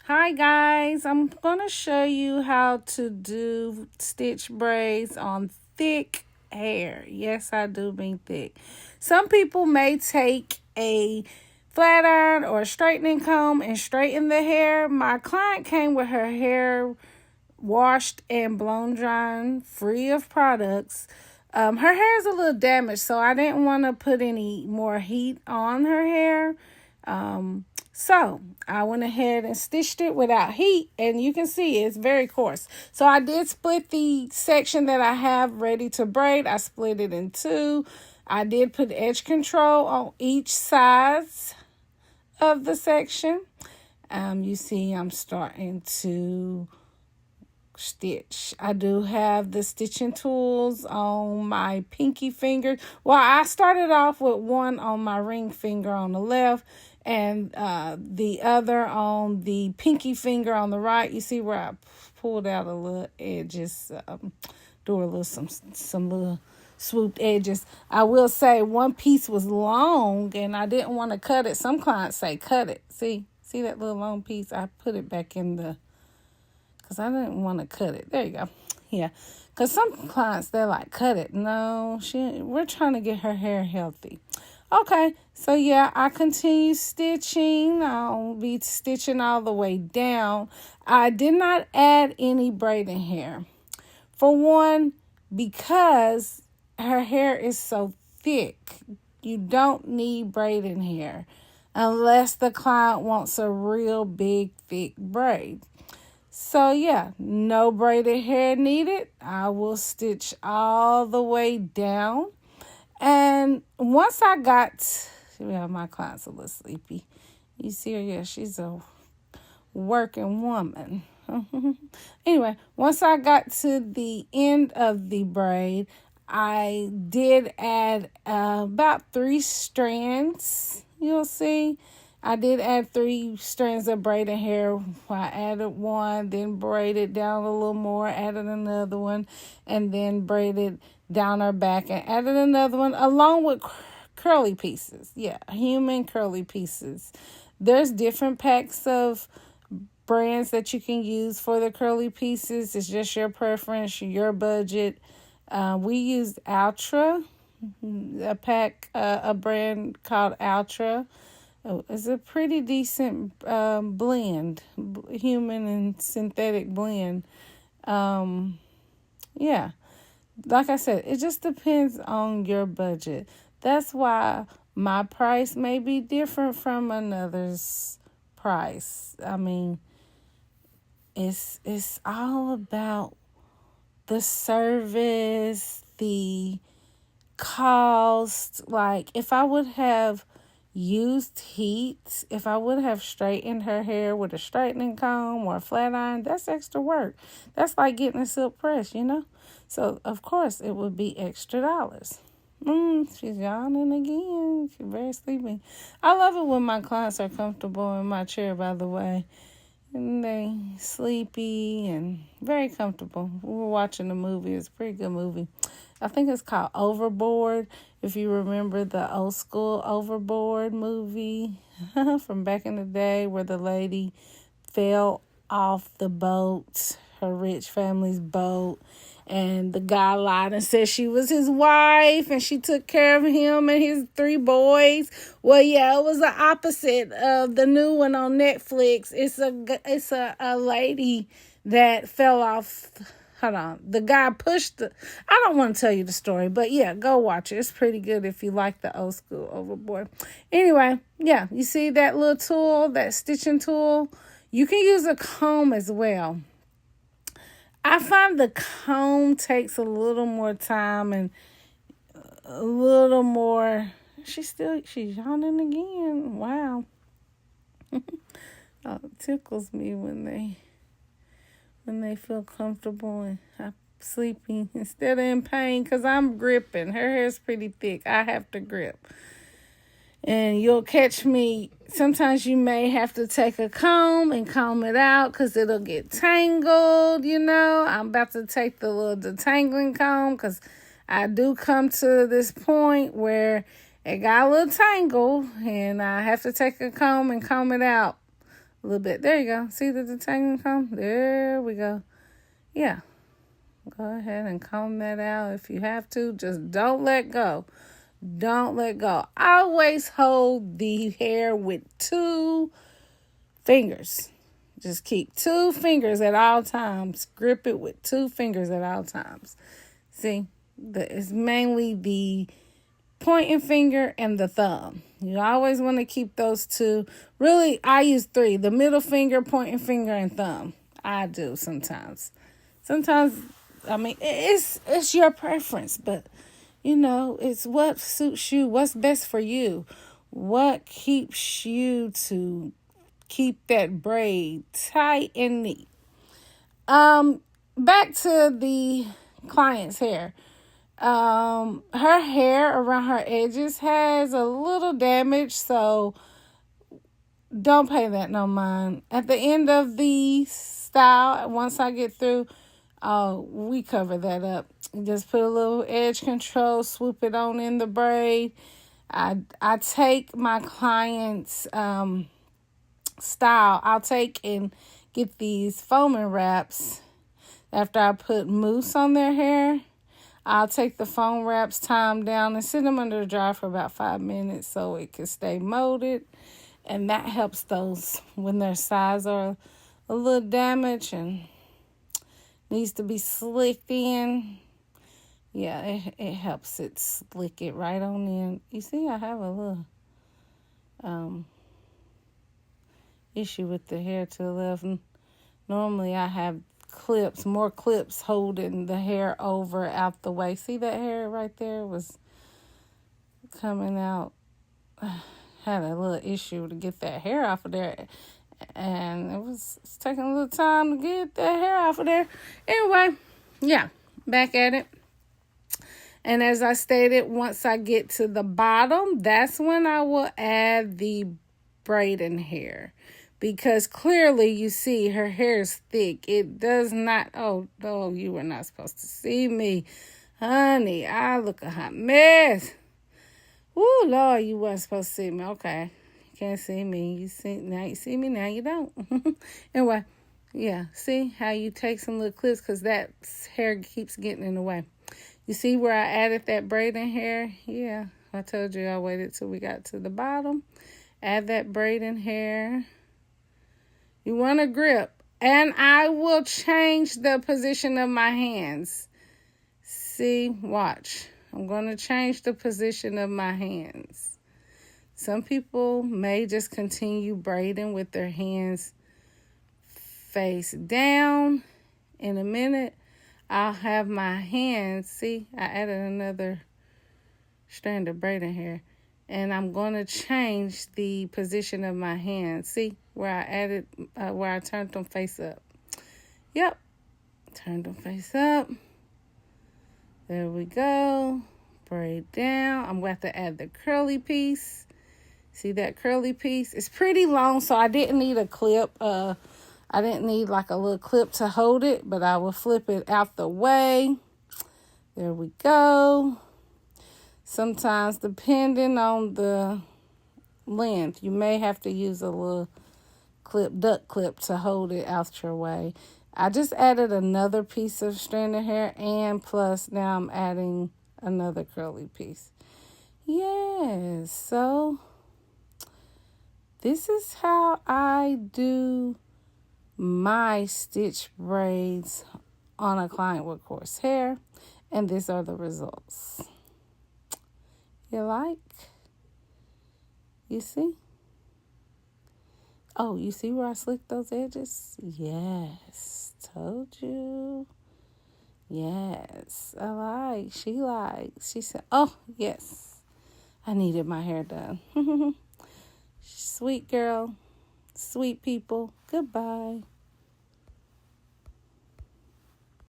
Hi guys, I'm going to show you how to do stitch braids on thick hair. Yes, I do mean thick. Some people may take a flat iron or a straightening comb and straighten the hair. My client came with her hair washed and blown drying, free of products. Her hair is a little damaged, so I didn't want to put any more heat on her hair. So I went ahead and stitched it without heat, and you can see it's very coarse. So I did split the section that I have ready to braid. I split it in two. I did put edge control on each side of the section. You see I'm starting to stitch. I do have the stitching tools on my pinky finger. Well, I started off with one on my ring finger on the left and the other on the pinky finger on the right. You see where I pulled out a little edges, do a little some little swooped edges. I will say one piece was long and I didn't want to cut it. Some clients say cut it. See that little long piece? I put it back in the because I didn't want to cut it. There you go. Yeah. Because some clients, they're like, cut it. No, we're trying to get her hair healthy. Okay. So, yeah, I continue stitching. I'll be stitching all the way down. I did not add any braiding hair. For one, because her hair is so thick, you don't need braiding hair unless the client wants a real big, thick braid. So, yeah, no braided hair needed. I will stitch all the way down. And once I got, my client's a little sleepy. You see her? Yeah, she's a working woman. Anyway, once I got to the end of the braid, I did add about 3 strands. You'll see. I did add 3 strands of braided hair. I added one, then braided down a little more, added another one, and then braided down her back and added another one along with curly pieces. Yeah, human curly pieces. There's different packs of brands that you can use for the curly pieces. It's just your preference, your budget. We used Ultra, a brand called Ultra. It's a pretty decent blend, human and synthetic blend. Yeah, like I said, it just depends on your budget. That's why my price may be different from another's price. I mean, it's all about the service, the cost. Like, if I would have used heat, if I would have straightened her hair with a straightening comb or a flat iron, that's extra work. That's like getting a silk press, So, of course, it would be extra dollars. She's yawning again. She's very sleepy. I love it when my clients are comfortable in my chair, by the way. And they sleepy and very comfortable. We were watching a movie. It's a pretty good movie. I think it's called Overboard. If you remember the old school Overboard movie from back in the day where the lady fell off the boat, her rich family's boat, and the guy lied and said she was his wife and she took care of him and his 3 boys. Well, yeah, it was the opposite of the new one on Netflix. It's a lady that fell off. Hold on. The guy pushed I don't want to tell you the story, but yeah, go watch it. It's pretty good if you like the old school Overboard. Anyway, yeah, you see that little tool, that stitching tool? You can use a comb as well. I find the comb takes a little more time and a little more. She's yawning again. Wow. Oh, it tickles me when they feel comfortable and I'm sleeping instead of in pain because I'm gripping. Her hair's pretty thick. I have to grip. And you'll catch me. Sometimes you may have to take a comb and comb it out because it'll get tangled, I'm about to take the little detangling comb because I do come to this point where it got a little tangled and I have to take a comb and comb it out a little bit. There you go. See the detangling comb? There we go. Yeah. Go ahead and comb that out if you have to. Just don't let go. Don't let go. Always hold the hair with 2 fingers. Just keep 2 fingers at all times. Grip it with 2 fingers at all times. See, it's mainly the pointing finger and the thumb. You always want to keep those 2. Really, I use 3. The middle finger, pointing finger, and thumb. I do sometimes. Sometimes, I mean, it's your preference, but it's what suits you, what's best for you, what keeps you to keep that braid tight and neat. Back to the client's hair. Her hair around her edges has a little damage, so don't pay that no mind. At the end of the style, once I get through, we cover that up. Just put a little edge control, swoop it on in the braid. I take my client's style. I'll take and get these foaming wraps. After I put mousse on their hair, I'll take the foam wraps, tie them down, and sit them under the dryer for about 5 minutes so it can stay molded. And that helps those when their sides are a little damaged and needs to be slicked in. Yeah, it helps it slick it right on in. You see, I have a little issue with the hair to the left. Normally I have more clips holding the hair over out the way. See that hair right there was coming out. Had a little issue to get that hair off of there. And it's taking a little time to get that hair off of there. Anyway, yeah, back at it. And as I stated, once I get to the bottom, that's when I will add the braiding hair. Because clearly you see her hair is thick. It does not, oh, you were not supposed to see me. Honey, I look a hot mess. Ooh, Lord, you weren't supposed to see me. Okay. You can't see me. Now you see me, now you don't. Anyway, yeah. See how you take some little clips because that hair keeps getting in the way. You see where I added that braiding hair? Yeah. I told you I waited till we got to the bottom. Add that braiding hair. You want to grip. And I will change the position of my hands. See, watch. I'm going to change the position of my hands. Some people may just continue braiding with their hands face down. In a minute, I'll have my hands. See, I added another strand of braiding hair. And I'm going to change the position of my hands. See where I turned them face up. Yep. Turned them face up. There we go. Braid down. I'm going to have to add the curly piece. See that curly piece? It's pretty long, so I didn't need a clip. I didn't need like a little clip to hold it, but I will flip it out the way. There we go. Sometimes, depending on the length, you may have to use a little duck clip to hold it out your way. I just added another piece of strand of hair, and plus now I'm adding another curly piece. Yes, so this is how I do my stitch braids on a client with coarse hair, and these are the results. You like? You see? Oh, you see where I slicked those edges? Yes. Told you. Yes. I like. She likes. She said, oh, yes. I needed my hair done. Sweet girl. Sweet people. Goodbye.